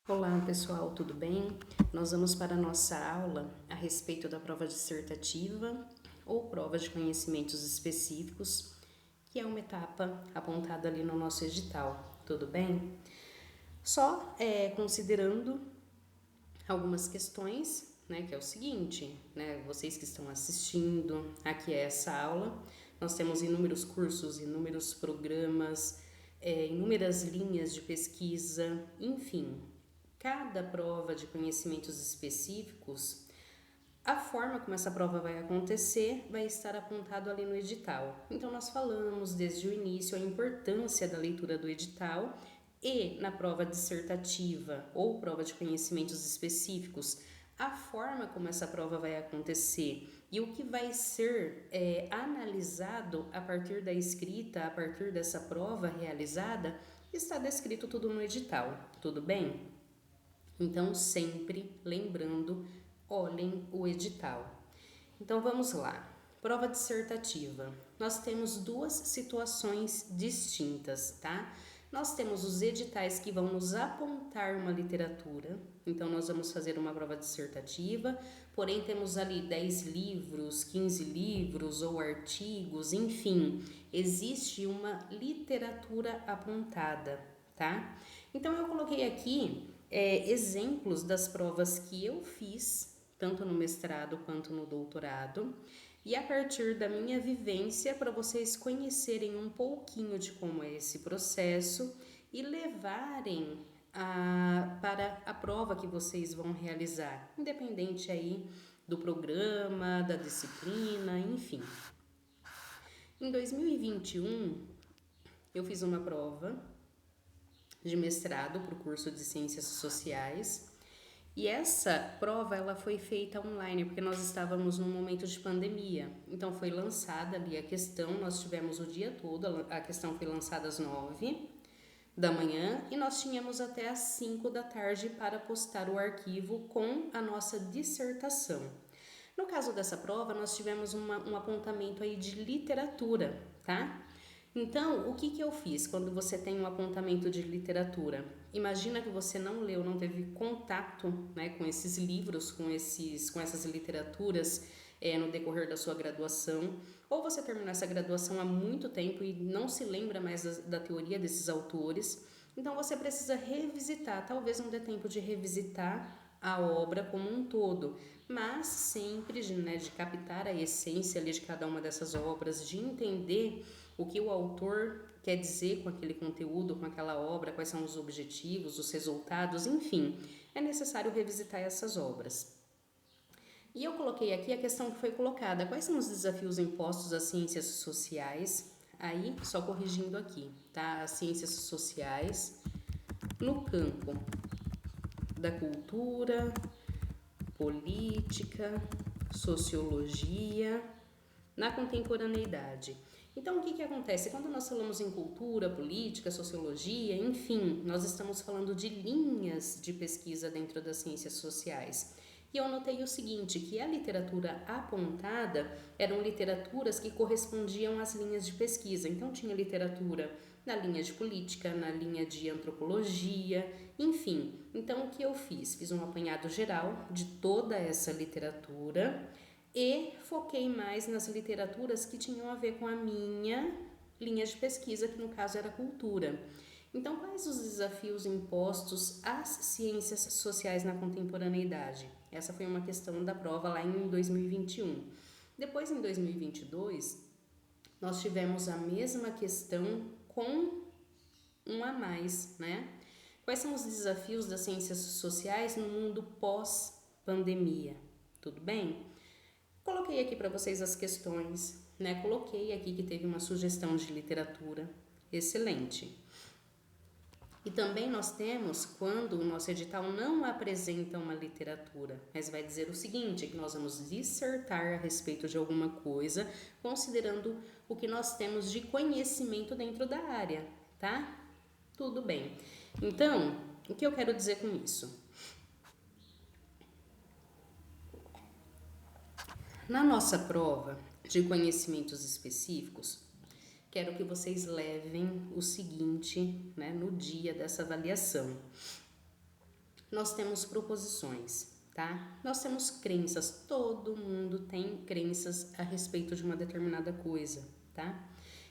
Olá pessoal, tudo bem? Nós vamos para a nossa aula a respeito da prova dissertativa ou prova de conhecimentos específicos, que é uma etapa apontada ali no nosso edital, tudo bem? Só considerando algumas questões, né, que é o seguinte, né, vocês que estão assistindo aqui a essa aula, nós temos inúmeros cursos, inúmeros programas, inúmeras linhas de pesquisa, enfim, cada prova de conhecimentos específicos, a forma como essa prova vai acontecer vai estar apontado ali no edital. Então, nós falamos desde o início a importância da leitura do edital e na prova dissertativa ou prova de conhecimentos específicos, a forma como essa prova vai acontecer e o que vai ser analisado a partir da escrita, a partir dessa prova realizada, está descrito tudo no edital, tudo bem? Então, sempre lembrando, olhem o edital. Então, vamos lá. Prova dissertativa. Nós temos duas situações distintas, tá? Nós temos os editais que vão nos apontar uma literatura. Então, nós vamos fazer uma prova dissertativa, porém temos ali 10 livros, 15 livros ou artigos, enfim, existe uma literatura apontada, tá? Então, eu coloquei aqui exemplos das provas que eu fiz, tanto no mestrado quanto no doutorado, e a partir da minha vivência, para vocês conhecerem um pouquinho de como é esse processo e levarem para a prova que vocês vão realizar, independente aí do programa, da disciplina, enfim. Em 2021, eu fiz uma prova de mestrado para o curso de Ciências Sociais. E essa prova ela foi feita online, porque nós estávamos num momento de pandemia. Então foi lançada ali a questão, nós tivemos o dia todo, a questão foi lançada às 9 da manhã e nós tínhamos até às 5 da tarde para postar o arquivo com a nossa dissertação. No caso dessa prova, nós tivemos um apontamento aí de literatura, tá? Então, o que eu fiz quando você tem um apontamento de literatura? Imagina que você não leu, não teve contato, né, com esses livros, com essas literaturas no decorrer da sua graduação, ou você terminou essa graduação há muito tempo e não se lembra mais da teoria desses autores. Então, você precisa revisitar, talvez não dê tempo de revisitar a obra como um todo, mas sempre de captar a essência ali de cada uma dessas obras, de entender o que o autor quer dizer com aquele conteúdo, com aquela obra, quais são os objetivos, os resultados, enfim, é necessário revisitar essas obras. E eu coloquei aqui a questão que foi colocada, quais são os desafios impostos às ciências sociais, aí só corrigindo aqui, tá? As ciências sociais no campo da cultura, política, sociologia, na contemporaneidade. Então, o que acontece? Quando nós falamos em cultura, política, sociologia, enfim, nós estamos falando de linhas de pesquisa dentro das ciências sociais. E eu notei o seguinte, que a literatura apontada eram literaturas que correspondiam às linhas de pesquisa. Então, tinha literatura na linha de política, na linha de antropologia, enfim. Então, o que eu fiz? Fiz um apanhado geral de toda essa literatura e foquei mais nas literaturas que tinham a ver com a minha linha de pesquisa, que no caso era cultura. Então, quais os desafios impostos às ciências sociais na contemporaneidade? Essa foi uma questão da prova lá em 2021. Depois, em 2022, nós tivemos a mesma questão com um a mais, né? Quais são os desafios das ciências sociais no mundo pós-pandemia? Tudo bem? Coloquei aqui para vocês as questões, né? Coloquei aqui que teve uma sugestão de literatura excelente. E também nós temos quando o nosso edital não apresenta uma literatura, mas vai dizer o seguinte, que nós vamos dissertar a respeito de alguma coisa, considerando o que nós temos de conhecimento dentro da área, tá? Tudo bem. Então, o que eu quero dizer com isso? Na nossa prova de conhecimentos específicos, quero que vocês levem o seguinte, né, no dia dessa avaliação. nós temos proposições, tá? Nós temos crenças, todo mundo tem crenças a respeito de uma determinada coisa, tá?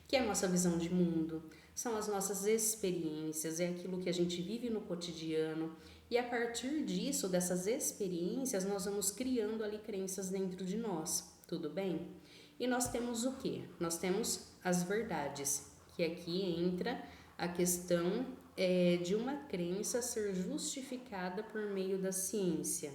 Que é a nossa visão de mundo, são as nossas experiências, é aquilo que a gente vive no cotidiano, e a partir disso, dessas experiências, nós vamos criando ali crenças dentro de nós, tudo bem? E nós temos o quê? Nós temos as verdades, que aqui entra a questão de uma crença ser justificada por meio da ciência.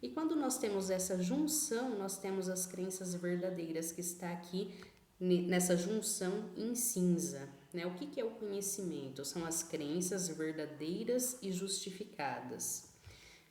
E quando nós temos essa junção, nós temos as crenças verdadeiras, que está aqui nessa junção em cinza. Né? O que é o conhecimento? São as crenças verdadeiras e justificadas.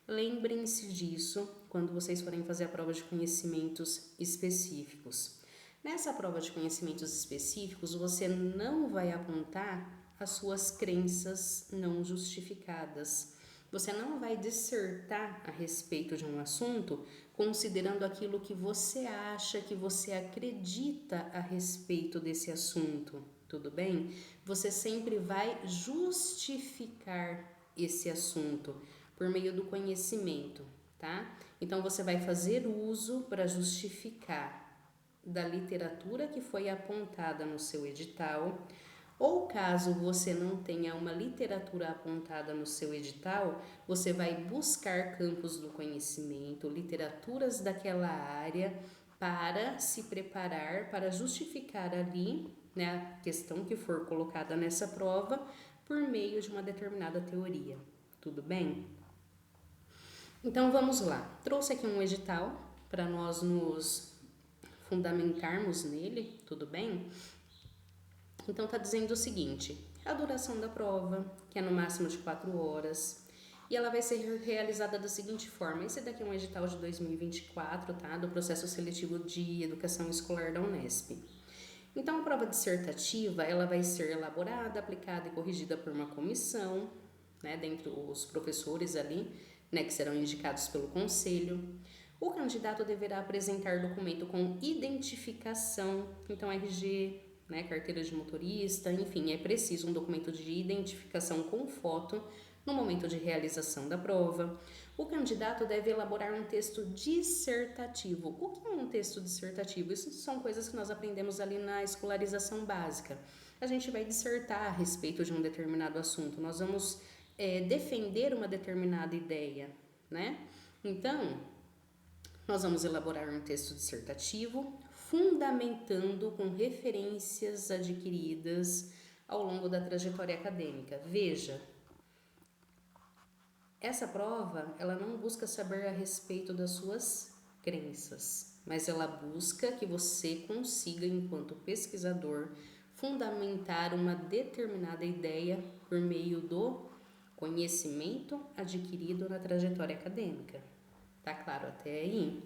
Lembrem-se disso quando vocês forem fazer a prova de conhecimentos específicos. Nessa prova de conhecimentos específicos, você não vai apontar as suas crenças não justificadas. Você não vai dissertar a respeito de um assunto considerando aquilo que você acha, que você acredita a respeito desse assunto, tudo bem? Você sempre vai justificar esse assunto por meio do conhecimento, tá? Então você vai fazer uso para justificar da literatura que foi apontada no seu edital, ou caso você não tenha uma literatura apontada no seu edital, você vai buscar campos do conhecimento, literaturas daquela área, para se preparar, para justificar ali, né, a questão que for colocada nessa prova por meio de uma determinada teoria. Tudo bem? Então vamos lá. Trouxe aqui um edital para nós nos fundamentarmos nele, tudo bem? Então tá dizendo o seguinte: a duração da prova, que é no máximo de 4 horas, e ela vai ser realizada da seguinte forma. Esse daqui é um edital de 2024, tá? Do processo seletivo de educação escolar da Unesp. Então a prova dissertativa, ela vai ser elaborada, aplicada e corrigida por uma comissão, né, dentre os professores ali, né, que serão indicados pelo conselho. O candidato deverá apresentar documento com identificação, então RG, né, carteira de motorista, enfim, é preciso um documento de identificação com foto no momento de realização da prova. O candidato deve elaborar um texto dissertativo. O que é um texto dissertativo? Isso são coisas que nós aprendemos ali na escolarização básica. A gente vai dissertar a respeito de um determinado assunto, nós vamos defender uma determinada ideia, né? Então, nós vamos elaborar um texto dissertativo, fundamentando com referências adquiridas ao longo da trajetória acadêmica. Veja, essa prova, ela não busca saber a respeito das suas crenças, mas ela busca que você consiga, enquanto pesquisador, fundamentar uma determinada ideia por meio do conhecimento adquirido na trajetória acadêmica. Tá claro até aí?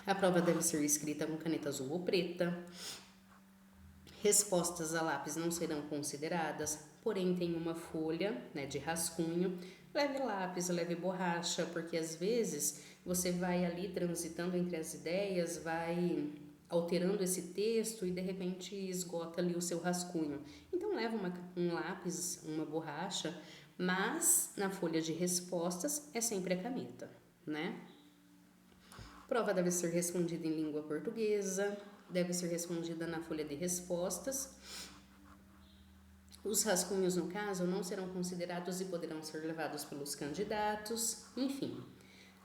A prova deve ser escrita com caneta azul ou preta. Respostas a lápis não serão consideradas, porém tem uma folha, né, de rascunho. Leve lápis, leve borracha, porque às vezes você vai ali transitando entre as ideias, vai alterando esse texto e de repente esgota ali o seu rascunho. Então leva um lápis, uma borracha, mas na folha de respostas é sempre a caneta, né? Prova deve ser respondida em língua portuguesa, deve ser respondida na folha de respostas. Os rascunhos, no caso, não serão considerados e poderão ser levados pelos candidatos. Enfim,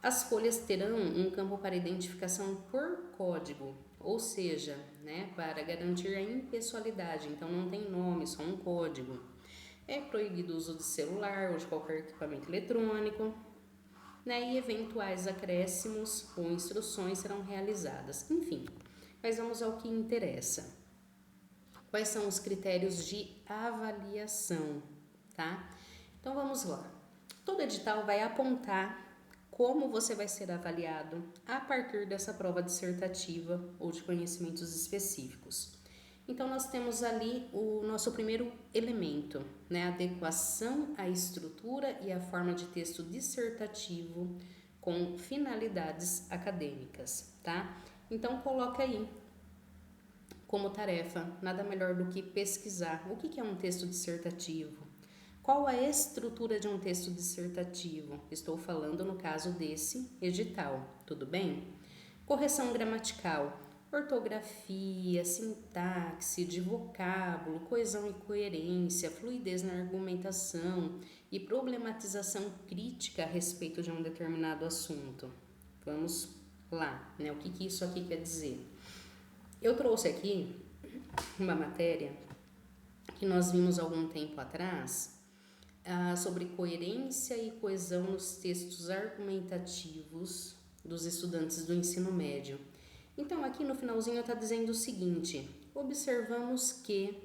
as folhas terão um campo para identificação por código, ou seja, né, para garantir a impessoalidade. Então, não tem nome, só um código. É proibido o uso de celular ou de qualquer equipamento eletrônico. Né, e eventuais acréscimos ou instruções serão realizadas. Enfim, mas vamos ao que interessa. Quais são os critérios de avaliação, tá? Então vamos lá. Todo edital vai apontar como você vai ser avaliado a partir dessa prova dissertativa ou de conhecimentos específicos. Então nós temos ali o nosso primeiro elemento, né? Adequação à estrutura e à forma de texto dissertativo com finalidades acadêmicas, tá? Então coloca aí como tarefa, nada melhor do que pesquisar o que é um texto dissertativo, Qual a estrutura de um texto dissertativo? Estou falando no caso desse edital, tudo bem? Correção gramatical, ortografia, sintaxe, de vocábulo, coesão e coerência, fluidez na argumentação e problematização crítica a respeito de um determinado assunto. Vamos lá, né? O que isso aqui quer dizer? Eu trouxe aqui uma matéria que nós vimos há algum tempo atrás, sobre coerência e coesão nos textos argumentativos dos estudantes do ensino médio. Então, aqui no finalzinho está dizendo o seguinte: observamos que,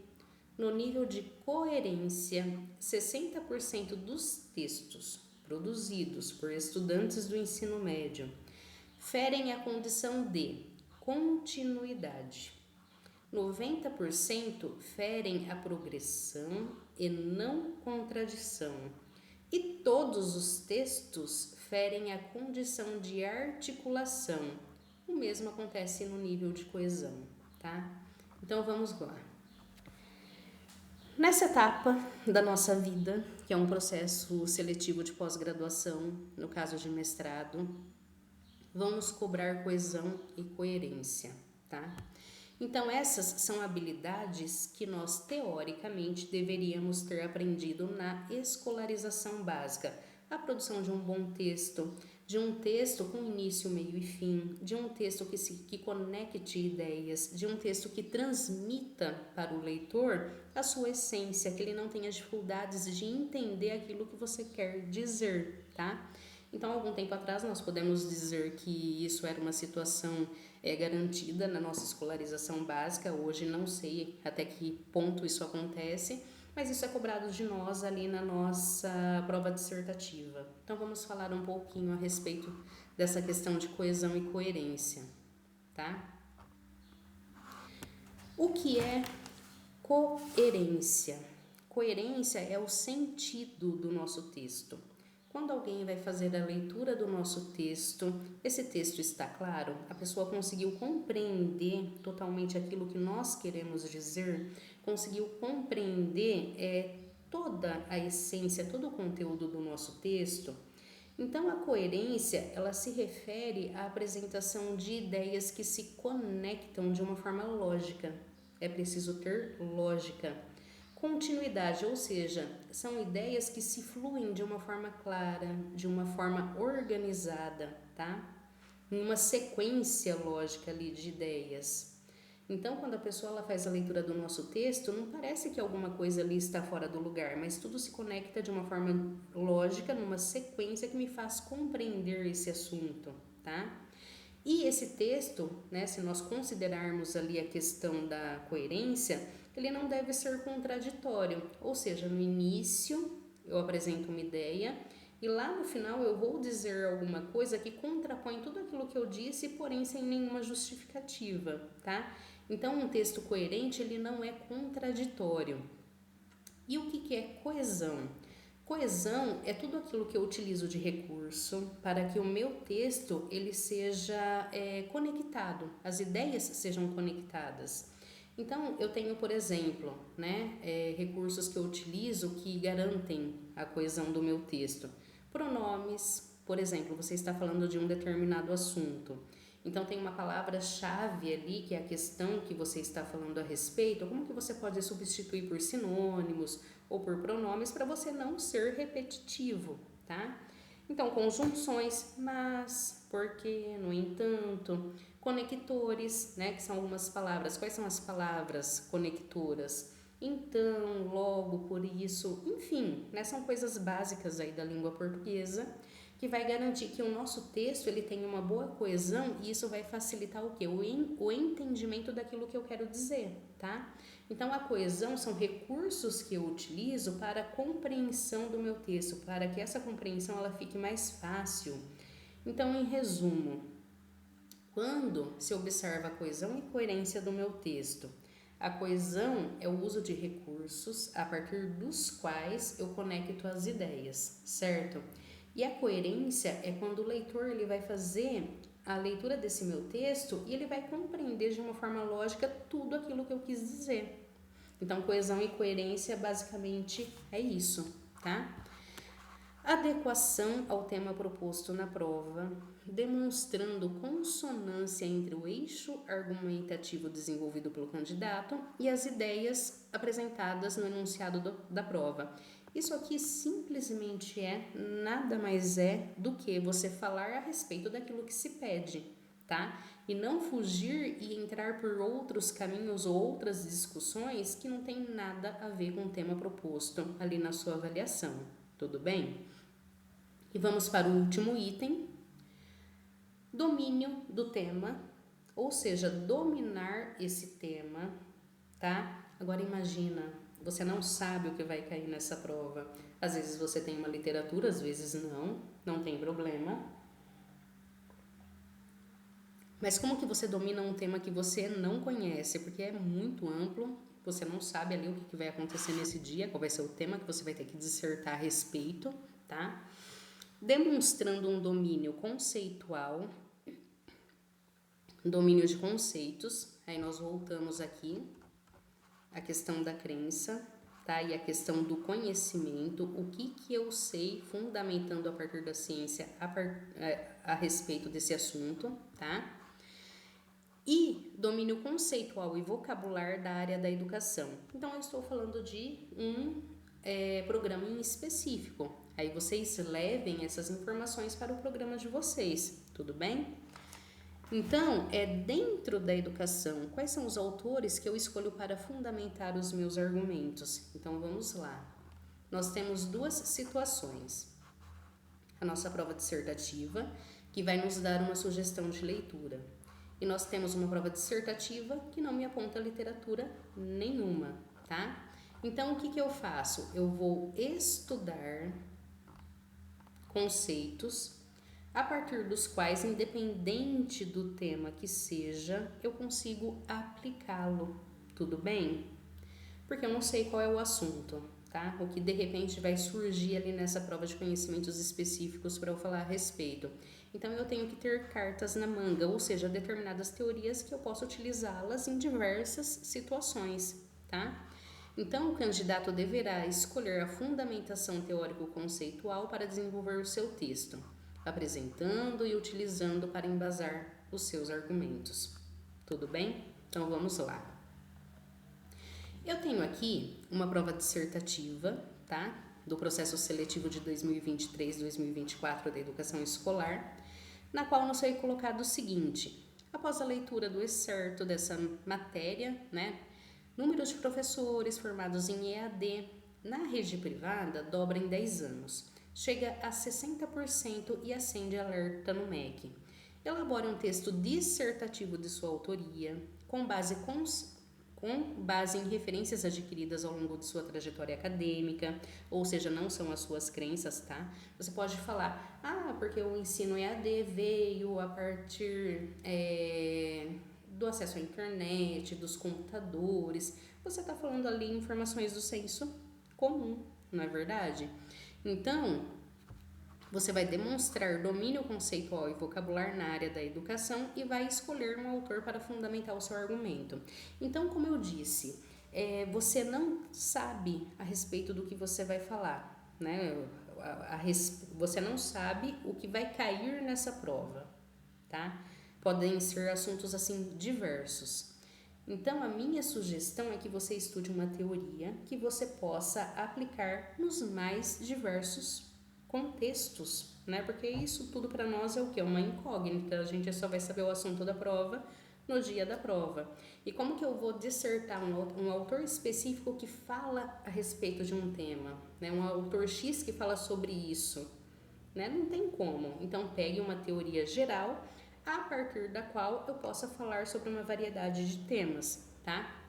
no nível de coerência, 60% dos textos produzidos por estudantes do ensino médio ferem a condição de continuidade. 90% ferem a progressão e não contradição. E todos os textos ferem a condição de articulação. O mesmo acontece no nível de coesão, tá? Então vamos lá. Nessa etapa da nossa vida, que é um processo seletivo de pós-graduação, no caso de mestrado, vamos cobrar coesão e coerência, tá? Então, essas são habilidades que nós, teoricamente, deveríamos ter aprendido na escolarização básica. A produção de um bom texto, de um texto com início, meio e fim, de um texto que conecte ideias, de um texto que transmita para o leitor a sua essência, que ele não tenha dificuldades de entender aquilo que você quer dizer, tá? Então, algum tempo atrás, nós podemos dizer que isso era uma situação garantida na nossa escolarização básica. Hoje, não sei até que ponto isso acontece, mas isso é cobrado de nós ali na nossa prova dissertativa. Então, vamos falar um pouquinho a respeito dessa questão de coesão e coerência, tá? O que é coerência? Coerência é o sentido do nosso texto. Quando alguém vai fazer a leitura do nosso texto, esse texto está claro? A pessoa conseguiu compreender totalmente aquilo que nós queremos dizer? Conseguiu compreender toda a essência, todo o conteúdo do nosso texto? Então, a coerência, ela se refere à apresentação de ideias que se conectam de uma forma lógica. É preciso ter lógica. Continuidade, ou seja, são ideias que se fluem de uma forma clara, de uma forma organizada, tá? Uma sequência lógica ali de ideias. Então, quando a pessoa ela faz a leitura do nosso texto, não parece que alguma coisa ali está fora do lugar, mas tudo se conecta de uma forma lógica, numa sequência que me faz compreender esse assunto, tá? E esse texto, né, se nós considerarmos ali a questão da coerência, ele não deve ser contraditório, ou seja, no início eu apresento uma ideia e lá no final eu vou dizer alguma coisa que contrapõe tudo aquilo que eu disse, porém sem nenhuma justificativa, tá? Então, um texto coerente, ele não é contraditório. E o que é coesão? Coesão é tudo aquilo que eu utilizo de recurso para que o meu texto ele seja conectado, as ideias sejam conectadas. Então, eu tenho, por exemplo, recursos que eu utilizo que garantem a coesão do meu texto. Pronomes, por exemplo, você está falando de um determinado assunto. Então, tem uma palavra-chave ali, que é a questão que você está falando a respeito. Como que você pode substituir por sinônimos ou por pronomes para você não ser repetitivo, tá? Então, conjunções, mas, porque, no entanto, conectores, né, que são algumas palavras. Quais são as palavras conectoras? Então, logo, por isso, enfim, né, são coisas básicas aí da língua portuguesa que vai garantir que o nosso texto ele tenha uma boa coesão e isso vai facilitar o quê? O entendimento daquilo que eu quero dizer, tá? Então, a coesão são recursos que eu utilizo para a compreensão do meu texto, para que essa compreensão ela fique mais fácil. Então, em resumo, quando se observa a coesão e coerência do meu texto, a coesão é o uso de recursos a partir dos quais eu conecto as ideias, certo? E a coerência é quando o leitor ele vai fazer a leitura desse meu texto e ele vai compreender de uma forma lógica tudo aquilo que eu quis dizer. Então, coesão e coerência basicamente é isso, tá? Adequação ao tema proposto na prova, demonstrando consonância entre o eixo argumentativo desenvolvido pelo candidato e as ideias apresentadas no enunciado da prova. Isso aqui simplesmente nada mais é do que você falar a respeito daquilo que se pede, tá? E não fugir e entrar por outros caminhos ou outras discussões que não tem nada a ver com o tema proposto ali na sua avaliação, tudo bem? E vamos para o último item, domínio do tema, ou seja, dominar esse tema, tá? Agora imagina, você não sabe o que vai cair nessa prova. Às vezes você tem uma literatura, às vezes não tem problema. Mas como que você domina um tema que você não conhece? Porque é muito amplo, você não sabe ali o que vai acontecer nesse dia, qual vai ser o tema que você vai ter que dissertar a respeito, tá? Demonstrando um domínio conceitual, domínio de conceitos, aí nós voltamos aqui, a questão da crença, tá? E a questão do conhecimento, o que eu sei, fundamentando a partir da ciência a respeito desse assunto, tá? E domínio conceitual e vocabular da área da educação. Então, eu estou falando de um programa em específico. Aí vocês levem essas informações para o programa de vocês, tudo bem? Então, dentro da educação, quais são os autores que eu escolho para fundamentar os meus argumentos? Então, vamos lá. Nós temos duas situações. A nossa prova dissertativa, que vai nos dar uma sugestão de leitura. E nós temos uma prova dissertativa que não me aponta literatura nenhuma, tá? Então, o que eu faço? Eu vou estudar conceitos a partir dos quais, independente do tema que seja, eu consigo aplicá-lo, tudo bem? Porque eu não sei qual é o assunto, tá? O que de repente vai surgir ali nessa prova de conhecimentos específicos para eu falar a respeito. Então eu tenho que ter cartas na manga, ou seja, determinadas teorias que eu posso utilizá-las em diversas situações, tá? Então, o candidato deverá escolher a fundamentação teórico-conceitual para desenvolver o seu texto, apresentando e utilizando para embasar os seus argumentos. Tudo bem? Então, vamos lá. Eu tenho aqui uma prova dissertativa, tá? Do processo seletivo de 2023-2024 da educação escolar, na qual nos foi colocado o seguinte: após a leitura do excerto dessa matéria, né? Número de professores formados em EAD na rede privada dobra em 10 anos. Chega a 60% e acende alerta no MEC. Elabore um texto dissertativo de sua autoria, com base em referências adquiridas ao longo de sua trajetória acadêmica, ou seja, não são as suas crenças, tá? Você pode falar, porque o ensino EAD veio a partir do acesso à internet, dos computadores. Você está falando ali informações do senso comum, não é verdade? Então, você vai demonstrar domínio conceitual e vocabular na área da educação e vai escolher um autor para fundamentar o seu argumento. Então, como eu disse, você não sabe a respeito do que você vai falar, né? Você não sabe o que vai cair nessa prova, tá? Podem ser assuntos assim diversos. Então, a minha sugestão é que você estude uma teoria que você possa aplicar nos mais diversos contextos, né? Porque isso tudo para nós é o que? Uma incógnita. A gente só vai saber o assunto da prova no dia da prova. E como que eu vou dissertar um autor específico que fala a respeito de um tema, né? Um autor X que fala sobre isso, né? Não tem como. Então, pegue uma teoria geral a partir da qual eu possa falar sobre uma variedade de temas, tá?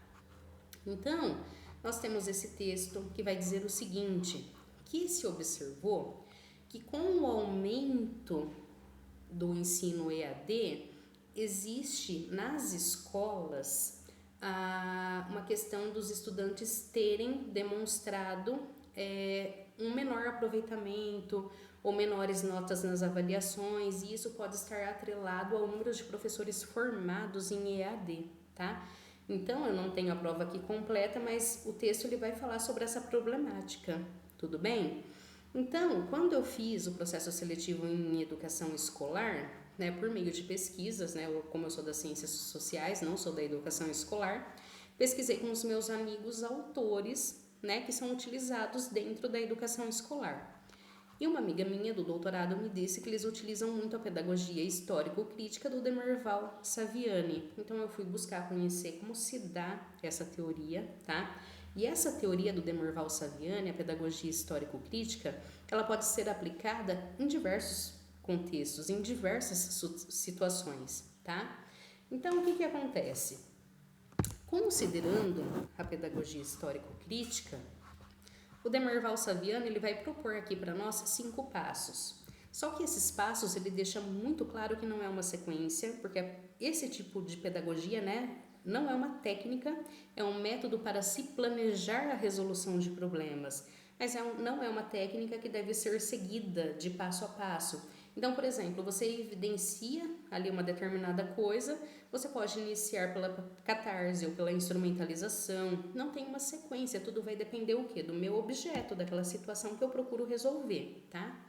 Então, nós temos esse texto que vai dizer o seguinte, que se observou que com o aumento do ensino EAD, existe nas escolas uma questão dos estudantes terem demonstrado um menor aproveitamento ou menores notas nas avaliações, e isso pode estar atrelado ao número de professores formados em EAD, tá? Então, eu não tenho a prova aqui completa, mas o texto ele vai falar sobre essa problemática, tudo bem? Então, quando eu fiz o processo seletivo em educação escolar, né, por meio de pesquisas, né, como eu sou das ciências sociais, não sou da educação escolar, pesquisei com os meus amigos autores, né, que são utilizados dentro da educação escolar. E uma amiga minha do doutorado me disse que eles utilizam muito a pedagogia histórico-crítica do Demerval Saviani. Então eu fui buscar conhecer como se dá essa teoria, tá? E essa teoria do Demerval Saviani, a pedagogia histórico-crítica, ela pode ser aplicada em diversos contextos, em diversas situações, tá? Então o que acontece? Considerando a pedagogia histórico-crítica, o Demerval Saviani ele vai propor aqui para nós 5 passos. Só que esses passos ele deixa muito claro que não é uma sequência, porque esse tipo de pedagogia, né, não é uma técnica, é um método para se planejar a resolução de problemas, mas não é uma técnica que deve ser seguida de passo a passo. Então, por exemplo, você evidencia ali uma determinada coisa, você pode iniciar pela catarse ou pela instrumentalização. Não tem uma sequência, tudo vai depender o quê? Do meu objeto, daquela situação que eu procuro resolver, tá?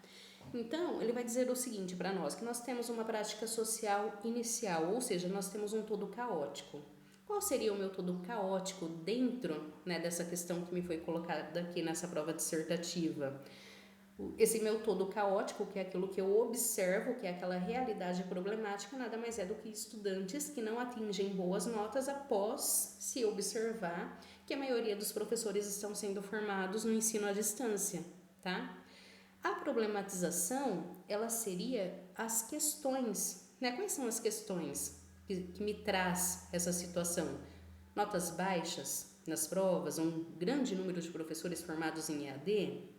Então, ele vai dizer o seguinte para nós, que nós temos uma prática social inicial, ou seja, nós temos um todo caótico. Qual seria o meu todo caótico dentro, né, dessa questão que me foi colocada aqui nessa prova dissertativa? Esse meu todo caótico, que é aquilo que eu observo, que é aquela realidade problemática, nada mais é do que estudantes que não atingem boas notas após se observar que a maioria dos professores estão sendo formados no ensino à distância, tá? A problematização, ela seria as questões, né? Quais são as questões que me traz essa situação? Notas baixas nas provas, um grande número de professores formados em EAD.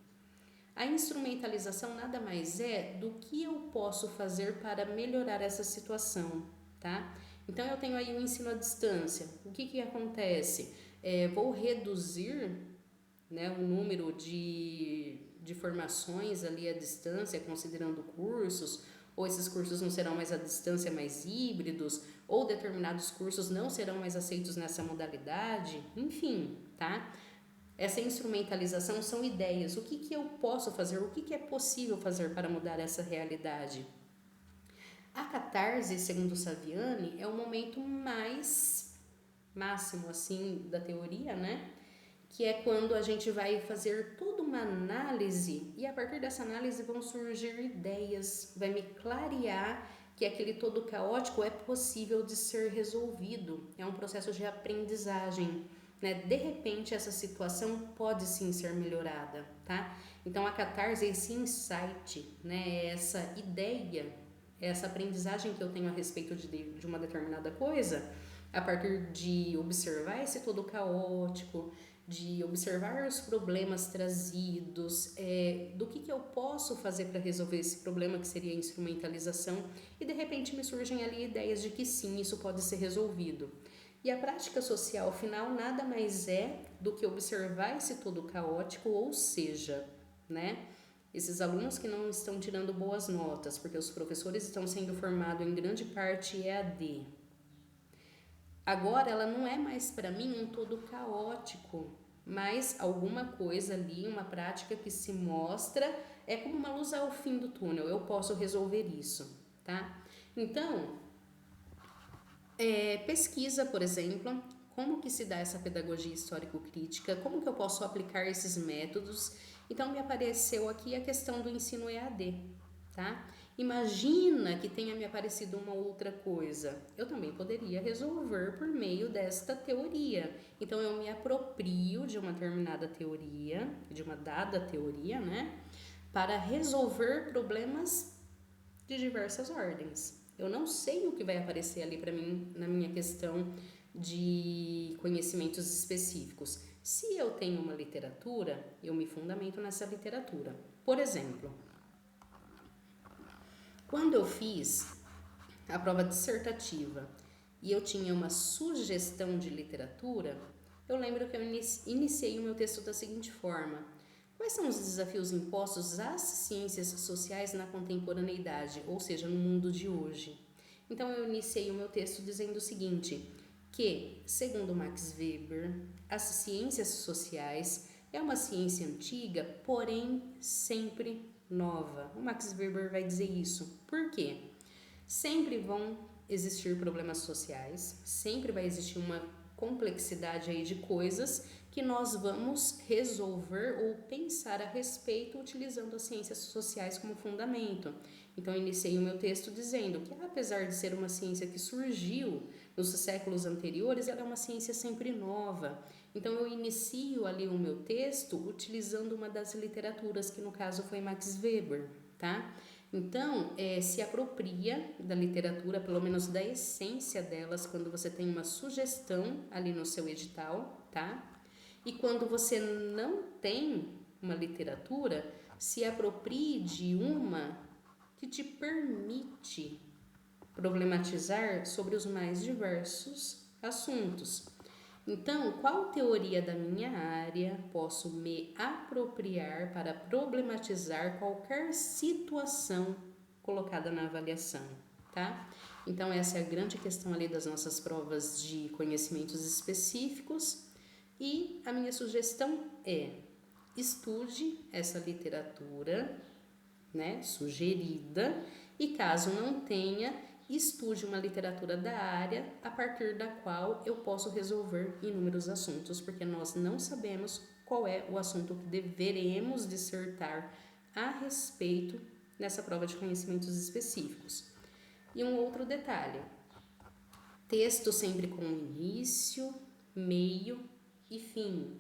A instrumentalização nada mais é do que eu posso fazer para melhorar essa situação, tá? Então eu tenho aí o ensino à distância. O que acontece? Vou reduzir, né, o número de formações ali à distância, considerando cursos, ou esses cursos não serão mais à distância, mais híbridos, ou determinados cursos não serão mais aceitos nessa modalidade, enfim, tá? Essa instrumentalização são ideias. O que eu posso fazer? O que é possível fazer para mudar essa realidade? A catarse, segundo Saviani, é o momento mais máximo assim da teoria, né? Que é quando a gente vai fazer toda uma análise e a partir dessa análise vão surgir ideias, vai me clarear que aquele todo caótico é possível de ser resolvido. É um processo de aprendizagem. Né? De repente, essa situação pode sim ser melhorada, tá? Então, a catarse é esse insight, né? Essa ideia, essa aprendizagem que eu tenho a respeito de uma determinada coisa, a partir de observar esse todo caótico, de observar os problemas trazidos, do que eu posso fazer para resolver esse problema que seria a instrumentalização, e de repente me surgem ali ideias de que sim, isso pode ser resolvido. E a prática social final nada mais é do que observar esse todo caótico, ou seja, né, esses alunos que não estão tirando boas notas, porque os professores estão sendo formados em grande parte EAD. Agora ela não é mais para mim um todo caótico, mas alguma coisa ali, uma prática que se mostra, é como uma luz ao fim do túnel, eu posso resolver isso, tá? Então, pesquisa, por exemplo, como que se dá essa pedagogia histórico-crítica, como que eu posso aplicar esses métodos. Então, me apareceu aqui a questão do ensino EAD, tá? Imagina que tenha me aparecido uma outra coisa. Eu também poderia resolver por meio desta teoria. Então, eu me aproprio de uma determinada teoria, de uma dada teoria, né? Para resolver problemas de diversas ordens. Eu não sei o que vai aparecer ali para mim na minha questão de conhecimentos específicos. Se eu tenho uma literatura, eu me fundamento nessa literatura. Por exemplo, quando eu fiz a prova dissertativa e eu tinha uma sugestão de literatura, eu lembro que eu iniciei o meu texto da seguinte forma: quais são os desafios impostos às ciências sociais na contemporaneidade, ou seja, no mundo de hoje? Então, eu iniciei o meu texto dizendo o seguinte, que, segundo Max Weber, as ciências sociais É uma ciência antiga, porém sempre nova. O Max Weber vai dizer isso. Por quê? Sempre vão existir problemas sociais, sempre vai existir uma complexidade aí de coisas que nós vamos resolver ou pensar a respeito utilizando as ciências sociais como fundamento. Então, eu iniciei o meu texto dizendo que, apesar de ser uma ciência que surgiu nos séculos anteriores, ela é uma ciência sempre nova. Então, eu inicio ali o meu texto utilizando uma das literaturas, que no caso foi Max Weber, tá? Então, se apropria da literatura, pelo menos da essência delas, quando você tem uma sugestão ali no seu edital, tá? E quando você não tem uma literatura, se aproprie de uma que te permite problematizar sobre os mais diversos assuntos. Então, qual teoria da minha área posso me apropriar para problematizar qualquer situação colocada na avaliação, tá? Então, essa é a grande questão ali das nossas provas de conhecimentos específicos. E a minha sugestão é: estude essa literatura, né, sugerida, e caso não tenha, estude uma literatura da área a partir da qual eu posso resolver inúmeros assuntos, porque nós não sabemos qual é o assunto que deveremos dissertar a respeito nessa prova de conhecimentos específicos. E um outro detalhe: texto sempre com início, meio e fim,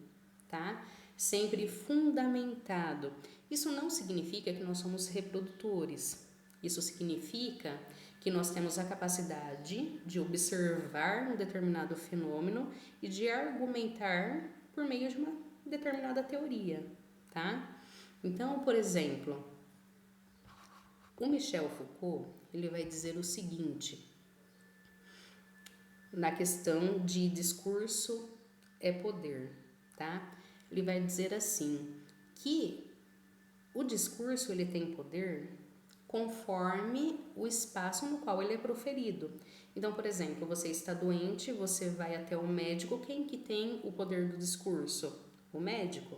tá? Sempre fundamentado. Isso não significa que nós somos reprodutores. Isso significa que nós temos a capacidade de observar um determinado fenômeno e de argumentar por meio de uma determinada teoria, tá? Então, por exemplo, o Michel Foucault, ele vai dizer o seguinte, na questão de discurso é poder, tá? Ele vai dizer assim, que o discurso ele tem poder conforme o espaço no qual ele é proferido. Então, por exemplo, você está doente, você vai até o médico, quem que tem o poder do discurso? O médico.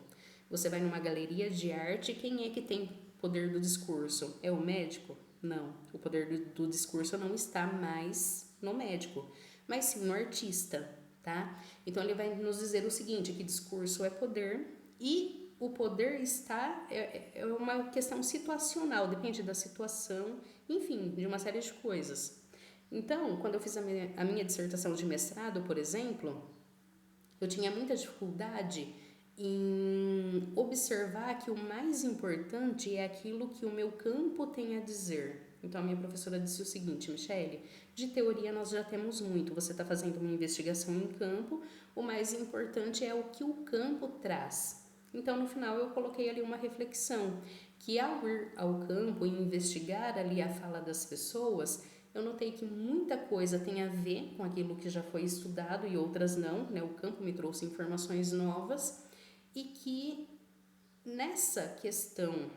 Você vai numa galeria de arte, quem é que tem poder do discurso? É o médico? Não, o poder do discurso não está mais no médico, mas sim no artista, tá? Então, ele vai nos dizer o seguinte, que discurso é poder e o poder está, é uma questão situacional, depende da situação, enfim, de uma série de coisas. Então, quando eu fiz a minha dissertação de mestrado, por exemplo, eu tinha muita dificuldade em observar que o mais importante é aquilo que o meu campo tem a dizer. Então, a minha professora disse o seguinte, Michele, de teoria nós já temos muito, você está fazendo uma investigação em campo, o mais importante é o que o campo traz. Então, no final, eu coloquei ali uma reflexão, que ao ir ao campo e investigar ali a fala das pessoas, eu notei que muita coisa tem a ver com aquilo que já foi estudado e outras não, né? O campo me trouxe informações novas e que nessa questão,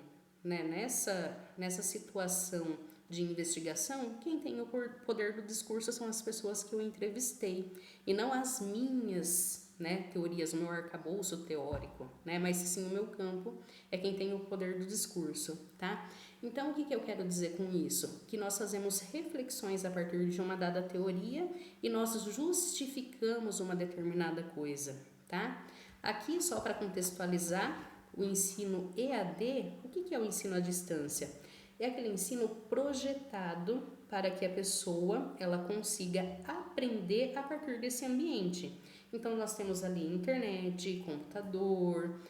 né? Nessa situação de investigação, quem tem o poder do discurso são as pessoas que eu entrevistei e não as minhas, né, teorias, o meu arcabouço teórico, né, mas sim o meu campo é quem tem o poder do discurso, tá? Então, o que eu quero dizer com isso? Que nós fazemos reflexões a partir de uma dada teoria e nós justificamos uma determinada coisa, tá? Aqui, só para contextualizar, o ensino EAD, o que é o ensino à distância? É aquele ensino projetado para que a pessoa ela consiga aprender a partir desse ambiente. Então, nós temos ali internet, computador,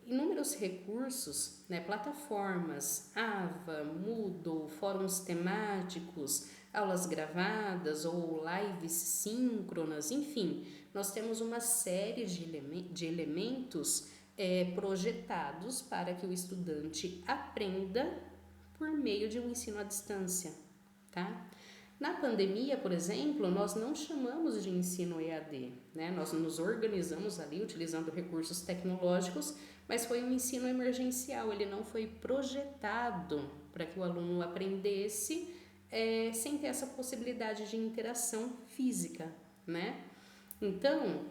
inúmeros recursos, né, plataformas, AVA, Moodle, fóruns temáticos, aulas gravadas ou lives síncronas, enfim, nós temos uma série de elementos projetados para que o estudante aprenda por meio de um ensino à distância, tá? Na pandemia, por exemplo, nós não chamamos de ensino EAD, né? Nós nos organizamos ali utilizando recursos tecnológicos, mas foi um ensino emergencial, ele não foi projetado para que o aluno aprendesse sem ter essa possibilidade de interação física, né? Então,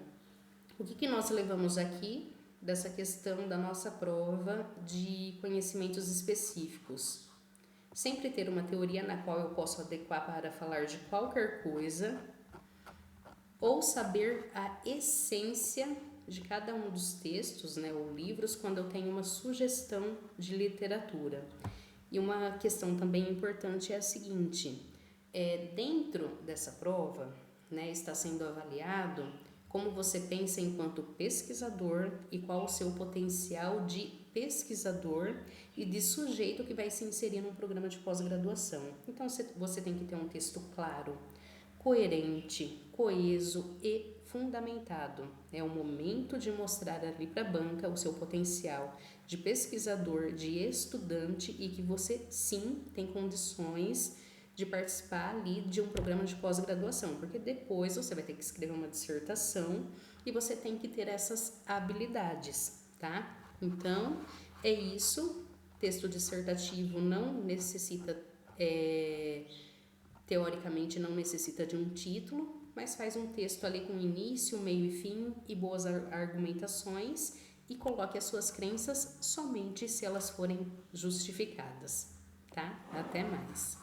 o que nós levamos aqui dessa questão da nossa prova de conhecimentos específicos. Sempre ter uma teoria na qual eu posso adequar para falar de qualquer coisa, ou saber a essência de cada um dos textos, né, ou livros, quando eu tenho uma sugestão de literatura. E uma questão também importante é a seguinte: dentro dessa prova, né, está sendo avaliado como você pensa enquanto pesquisador e qual o seu potencial de pesquisador e de sujeito que vai se inserir num programa de pós-graduação. Então, você tem que ter um texto claro, coerente, coeso e fundamentado. É o momento de mostrar ali para a banca o seu potencial de pesquisador, de estudante e que você sim tem condições de participar ali de um programa de pós-graduação, porque depois você vai ter que escrever uma dissertação e você tem que ter essas habilidades, tá? Então, é isso. Texto dissertativo não necessita, teoricamente não necessita de um título, mas faz um texto ali com início, meio e fim e boas argumentações e coloque as suas crenças somente se elas forem justificadas, tá? Até mais!